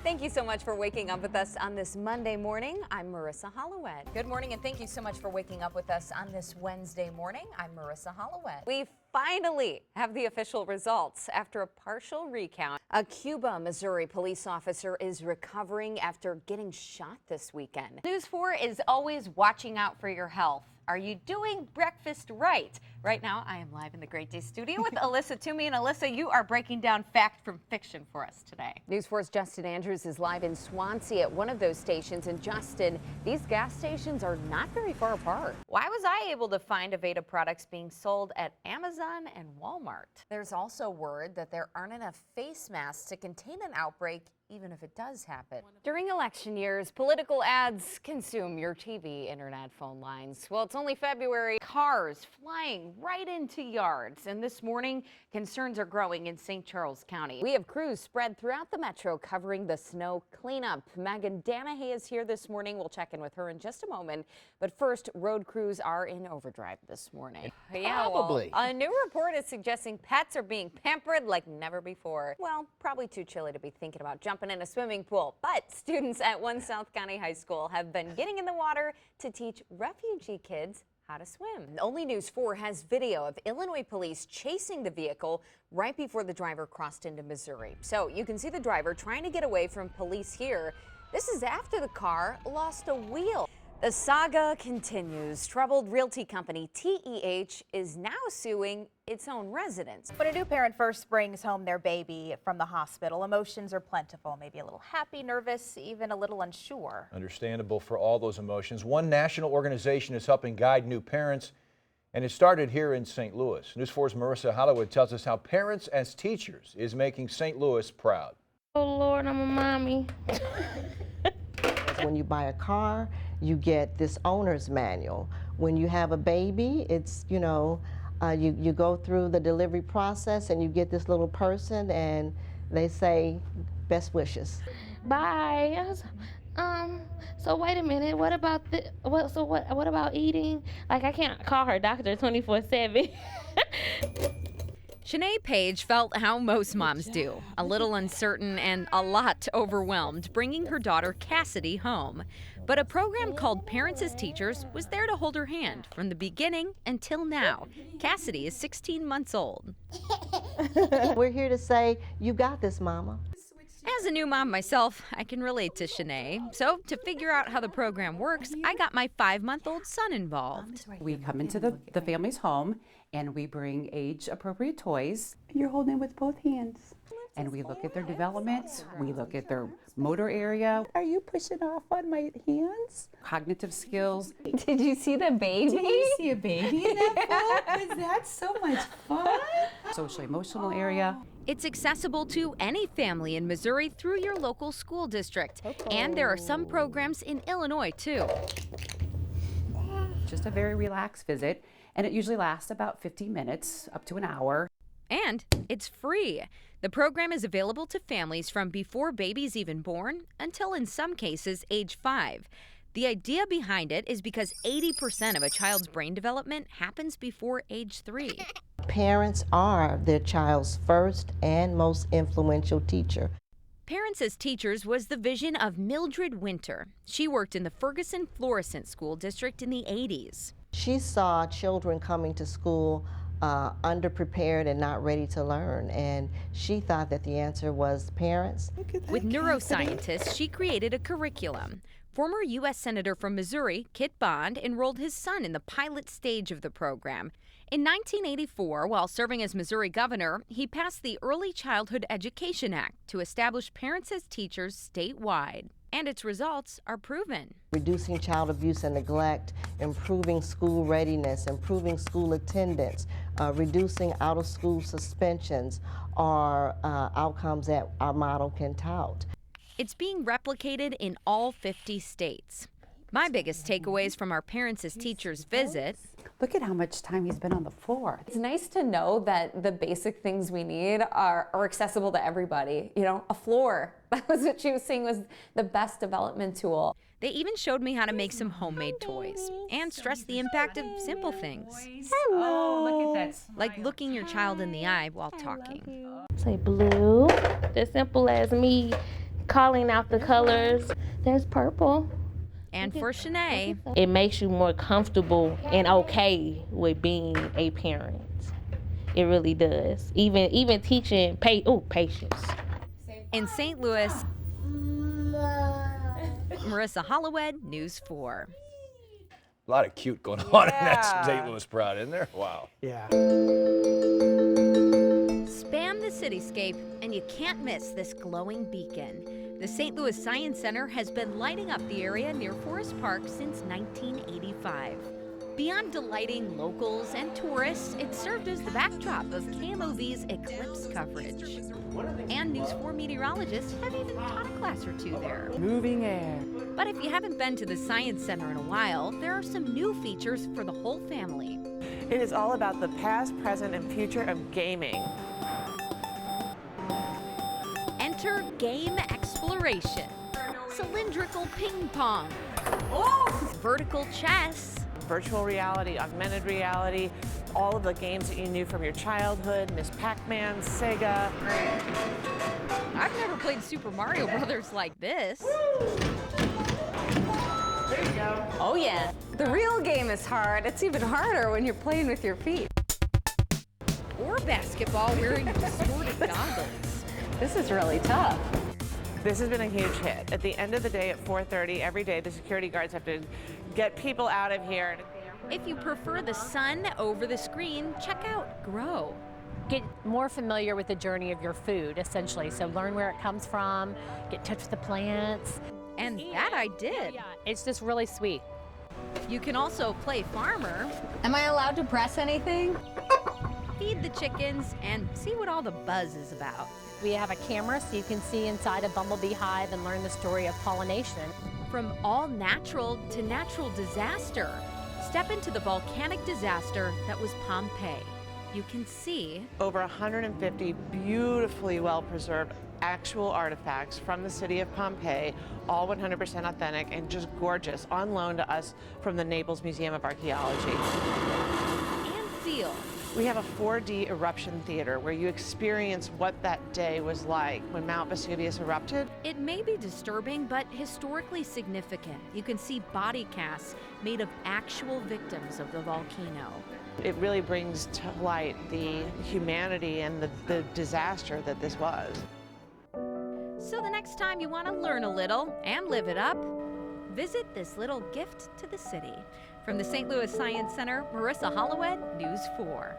Thank you so much for waking up with us on this Monday morning. I'm Marissa Hollowed. Good morning, and thank you so much for waking up with us on this Wednesday morning. I'm Marissa Hollowed. We finally have the official results after a partial recount. A Cuba, Missouri police officer is recovering after getting shot this weekend. News 4 is always watching out for your health. Are you doing breakfast right? Right now, I am live in the Great Day studio with Alyssa Toomey. And Alyssa, you are breaking down fact from fiction for us today. News 4's Justin Andrews is live in Swansea at one of those stations. And Justin, these gas stations are not very far apart. Why was I able to find Aveda products being sold at Amazon and Walmart? There's also word that there aren't enough face masks to contain an outbreak, even if it does happen. During election years, political ads consume your TV, internet, phone lines. Well, it's only February. Cars flying right into yards. And this morning, concerns are growing in St. Charles County. We have crews spread throughout the metro covering the snow cleanup. Megan Danahay is here this morning. We'll check in with her in just a moment. But first, road crews are in overdrive this morning. Probably. Well, a new report is suggesting pets are being pampered like never before. Well, probably too chilly to be thinking about jumping in a swimming pool. But students at one South County high school have been getting in the water to teach refugee kids how to swim. Only News 4 has video of Illinois police chasing the vehicle right before the driver crossed into Missouri. So you can see the driver trying to get away from police here. This is after the car lost a wheel. The saga continues. Troubled realty company TEH is now suing its own residents. When a new parent first brings home their baby from the hospital, emotions are plentiful, maybe a little happy, nervous, even a little unsure. Understandable for all those emotions. One national organization is helping guide new parents, and it started here in St. Louis. News 4's Marissa Hollowed tells us how Parents as Teachers is making St. Louis proud. Oh Lord, I'm a mommy. When you buy a car, you get this owner's manual. When you have a baby, it's, you go through the delivery process and you get this little person and they say, best wishes. Bye. So wait a minute, what about what about eating? Like, I can't call her doctor 24/7. Shanae Page felt how most moms do, a little uncertain and a lot overwhelmed bringing her daughter Cassidy home. But a program called Parents as Teachers was there to hold her hand from the beginning until now. Cassidy is 16 months old. We're here to say, you got this, Mama. As a new mom myself, I can relate to Shanae. So to figure out how the program works, I got my 5-month-old son involved. We come into the family's home and we bring age-appropriate toys. You're holding it with both hands. And we look at their development, we look at their motor area. Are you pushing off on my hands? Cognitive skills. Did you see the baby? Did you see a baby in that boat? Was that so much fun? Social-emotional area. It's accessible to any family in Missouri through your local school district. And there are some programs in Illinois, too. Just a very relaxed visit, and it usually lasts about 15 minutes, up to an hour. And it's free. The program is available to families from before baby's even born until, in some cases, age 5. The idea behind it is because 80% of a child's brain development happens before age 3. Parents are their child's first and most influential teacher. Parents as Teachers was the vision of Mildred Winter. She worked in the Ferguson Florissant School District in the 80s. She saw children coming to school underprepared and not ready to learn, and she thought that the answer was parents. With neuroscientists, she created a curriculum. Former U.S. Senator from Missouri, Kit Bond, enrolled his son in the pilot stage of the program. In 1984, while serving as Missouri governor, he passed the Early Childhood Education Act to establish Parents as Teachers statewide. And its results are proven. Reducing child abuse and neglect, improving school readiness, improving school attendance, reducing out-of-school suspensions are outcomes that our model can tout. It's being replicated in all 50 states. My biggest takeaways from our Parents as Teachers visit: Look at how much time he's been on the floor. It's nice to know that the basic things we need are accessible to everybody. You know, a floor. That was what she was saying was the best development tool. They even showed me how to make some homemade toys and stressed the impact of simple things. Oh, look at that smile. Like looking your child in the eye while talking. Say blue. As simple as me calling out the colors. There's purple. And for Shanae, It makes you more comfortable and okay with being a parent. It really does. Even teaching patience. in St. Louis, Marissa Hollowed, News 4. A lot of cute going on in that St. Louis Proud, isn't there? Wow. Yeah. Spam the cityscape, and you can't miss this glowing beacon. The St. Louis Science Center has been lighting up the area near Forest Park since 1985. Beyond delighting locals and tourists, it served as the backdrop of KMOV's eclipse coverage. And News 4 meteorologists have even taught a class or two there. Moving air. But if you haven't been to the Science Center in a while, there are some new features for the whole family. It is all about the past, present, and future of gaming. Enter game exploration, cylindrical ping pong, vertical chess, Virtual reality, augmented reality, all of the games that you knew from your childhood, Miss Pac-Man, Sega. I've never played Super Mario Brothers like this. There you go. Oh yeah, the real game is hard. It's even harder when you're playing with your feet. Or basketball wearing distorted goggles. This is really tough. This has been a huge hit. At the end of the day at 4:30 every day, the security guards have to get people out of here. If you prefer the sun over the screen, check out Grow. Get more familiar with the journey of your food, essentially. So learn where it comes from, get in touch with the plants. And that I did. It's just really sweet. You can also play farmer, Am I allowed to press anything? feed the chickens, and see what all the buzz is about. We have a camera so you can see inside a bumblebee hive and learn the story of pollination. From all natural to natural disaster, step into the volcanic disaster that was Pompeii. You can see Over 150 beautifully well-preserved actual artifacts from the city of Pompeii, all 100% authentic and just gorgeous, on loan to us from the Naples Museum of Archaeology. and feel. We have a 4D eruption theater where you experience what that day was like when Mount Vesuvius erupted. It may be disturbing, but historically significant. You can see body casts made of actual victims of the volcano. It really brings to light the humanity and the disaster that this was. So the next time you want to learn a little and live it up, visit this little gift to the city. From the St. Louis Science Center, Marissa Hollowed, News 4.